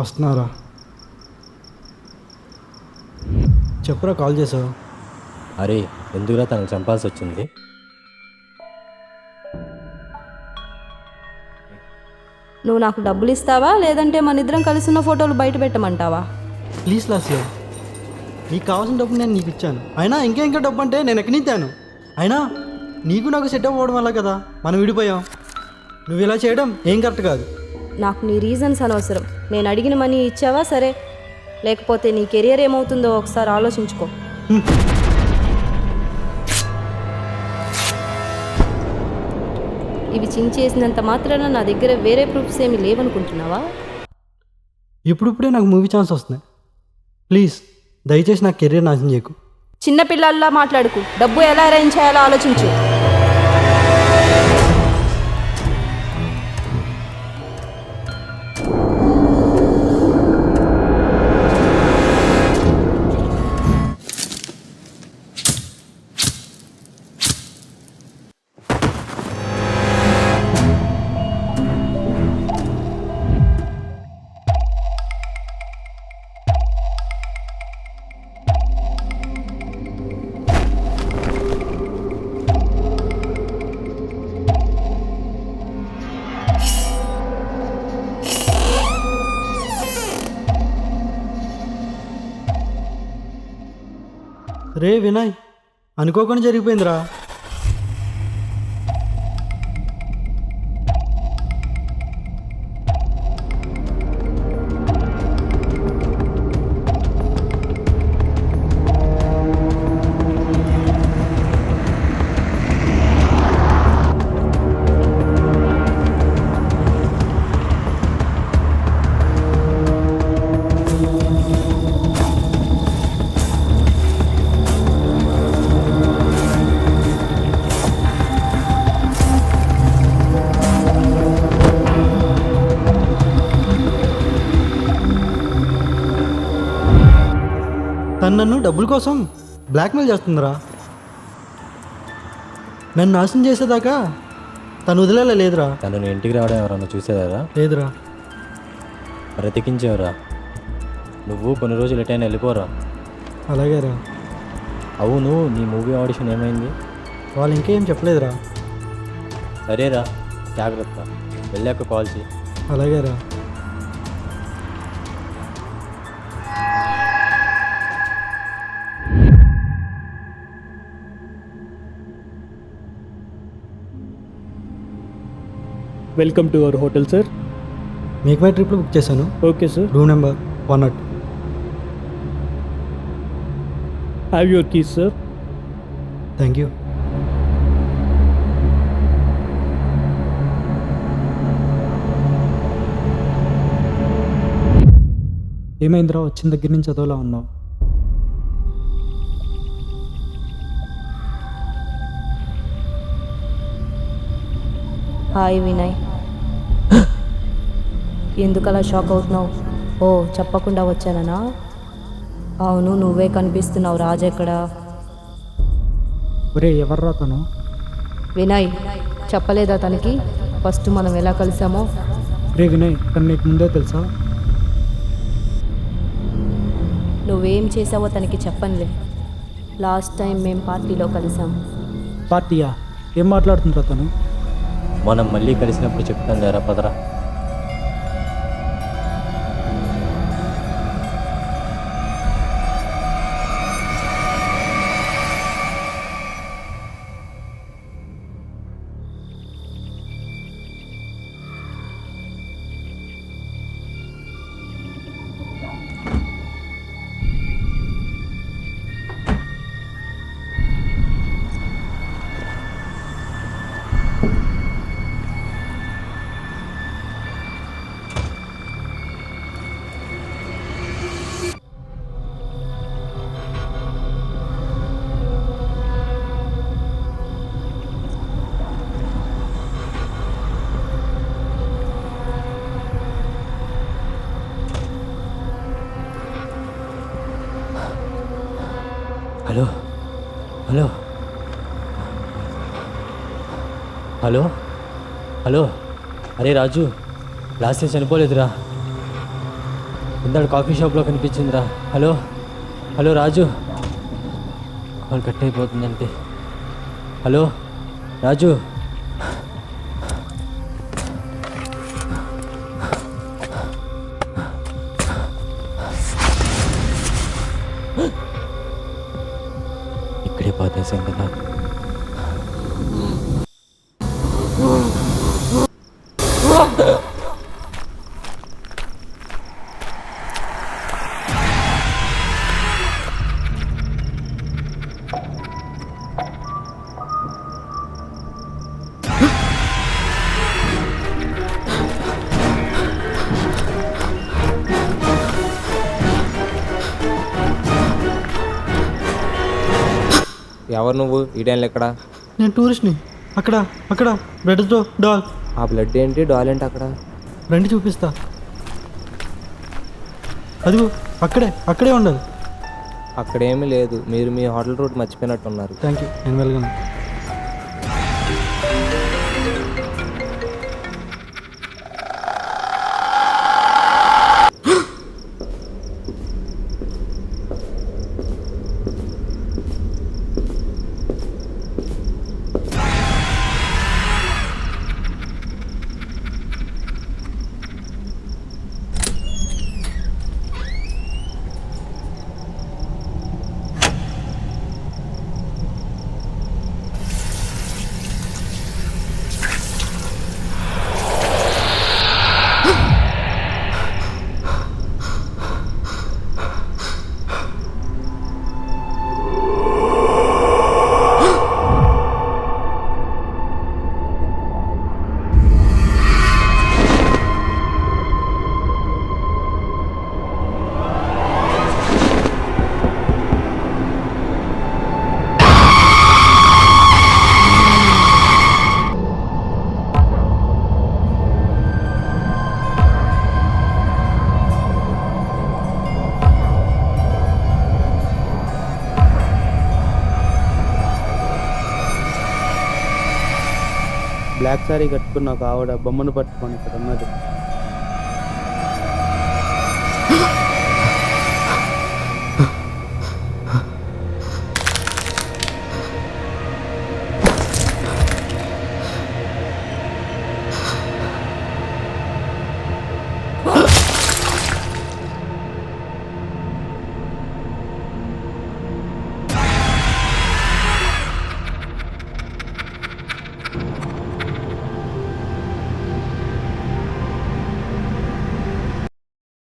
వస్తున్నారా? చెప్పురా, కాల్ చేసావు? అరే ఎందుకురా తనకు చంపాల్సి వచ్చింది? నువ్వు నాకు డబ్బులు ఇస్తావా లేదంటే మన ఇద్దరం కలిసిన ఫోటోలు బయట పెట్టమంటావా? ప్లీజ్ లాస్య, నీకు కావాల్సిన డబ్బు నేను నీకు ఇచ్చాను. అయినా ఇంకా డబ్బు అంటే నేను ఎక్కడి నుంచి? అయినా నీకు నాకు సెట్ అవ్వడం వల్ల కదా మనం విడిపోయాం. నువ్వు ఇలా చేయడం ఏం కరెక్ట్ కాదు. నాకు నీ రీజన్స్ అనవసరం. నేను అడిగిన మనీ ఇచ్చావా సరే, లేకపోతే నీ కెరియర్ ఏమవుతుందో ఒకసారి ఆలోచించుకో. ఇవి చించేసినంత మాత్రాన నా దగ్గర వేరే ప్రూఫ్స్ ఏమి లేవనుకుంటున్నావా? ఇప్పుడిప్పుడే నాకు మూవీ ఛాన్స్ వస్తున్నాయి. ప్లీజ్ దయచేసి నాకు కెరీర్ నాశనం చేయకు. చిన్నపిల్లల్లా మాట్లాడుకు. డబ్బు ఎలా అరేంజ్ చేయాలో ఆలోచించు. రే వినయ్, అనుకోకుండా జరిగిపోయిందిరా. తను నన్ను డబ్బుల కోసం బ్లాక్మెయిల్ చేస్తుందిరా. నన్ను నాశనం చేసేదాకా తను వదిలేలా లేదురా. తను ఇంటికి రావడం ఎవరన్నా చూసేదారా? లేదురా. బ్రతికించేవరా. నువ్వు కొన్ని రోజులు ఎటైనా వెళ్ళిపోరా. అలాగేరా. అవును, నీ మూవీ ఆడిషన్ ఏమైంది? వాళ్ళు ఇంకేం చెప్పలేదురా. సరేరా, జాగ్రత్త. వెళ్ళాక కాల్ చేయి. అలాగేరా. Welcome to our hotel sir. Make my ట్రిప్లో బుక్ చేశాను. Okay sir. Room number 102. Have your keys sir. Thank you. ఏమైందిరా, వచ్చిన దగ్గర నుంచి చదవలా ఉన్నావు? హాయ్ వినయ్. ఎందుకు అలా షాక్ అవుతున్నావు? ఓ, చెప్పకుండా వచ్చానా? అవును, నువ్వే కనిపిస్తున్నావు. రాజు ఎక్కడా? ఒరే, ఎవర్రా తను? వినయ్, చెప్పలేదా తనకి ఫస్ట్ మనం ఎలా కలిసామో? రే వినయ్, తను నీకు ముందే తెలుసా? నువ్వేం చేసావో తనకి చెప్పనులే. లాస్ట్ టైం మేము పార్టీలో కలిసాం. పార్టీయా? ఏం మాట్లాడుతుందిరా తను? మనం మళ్ళీ కలిసినప్పుడు చెప్తాను లేరా, పదరా. Hello hello hello hello. అరే రాజు, లాస్ట్ చనిపోలేదురా. ఇందాక కాఫీ షాప్లో కనిపించిందిరా. హలో హలో రాజు, కాల్ కట్ అయిపోతుందంటే. హలో రాజు, ఇక్కడే పోతేసాం కదా. ఎవరు నువ్వు? ఈ టైంలో ఎక్కడ? నేను టూరిస్ట్ని. అక్కడ అక్కడ బ్రెడ్తో డాల్. ఆ బ్లడ్ ఏంటి, డాల్ ఏంటి అక్కడ? రండి చూపిస్తా. అదిగో అక్కడే అక్కడే ఉండాలి. అక్కడేమీ లేదు, మీరు మీ హోటల్ రూట్ మర్చిపోయినట్టున్నారు. థ్యాంక్ యూ, నేను వెళ్ళగలను. బ్లాక్ సారీ కట్టుకున్న ఒక ఆవిడ బొమ్మను పట్టుకొని ఇక్కడ ఉన్నది.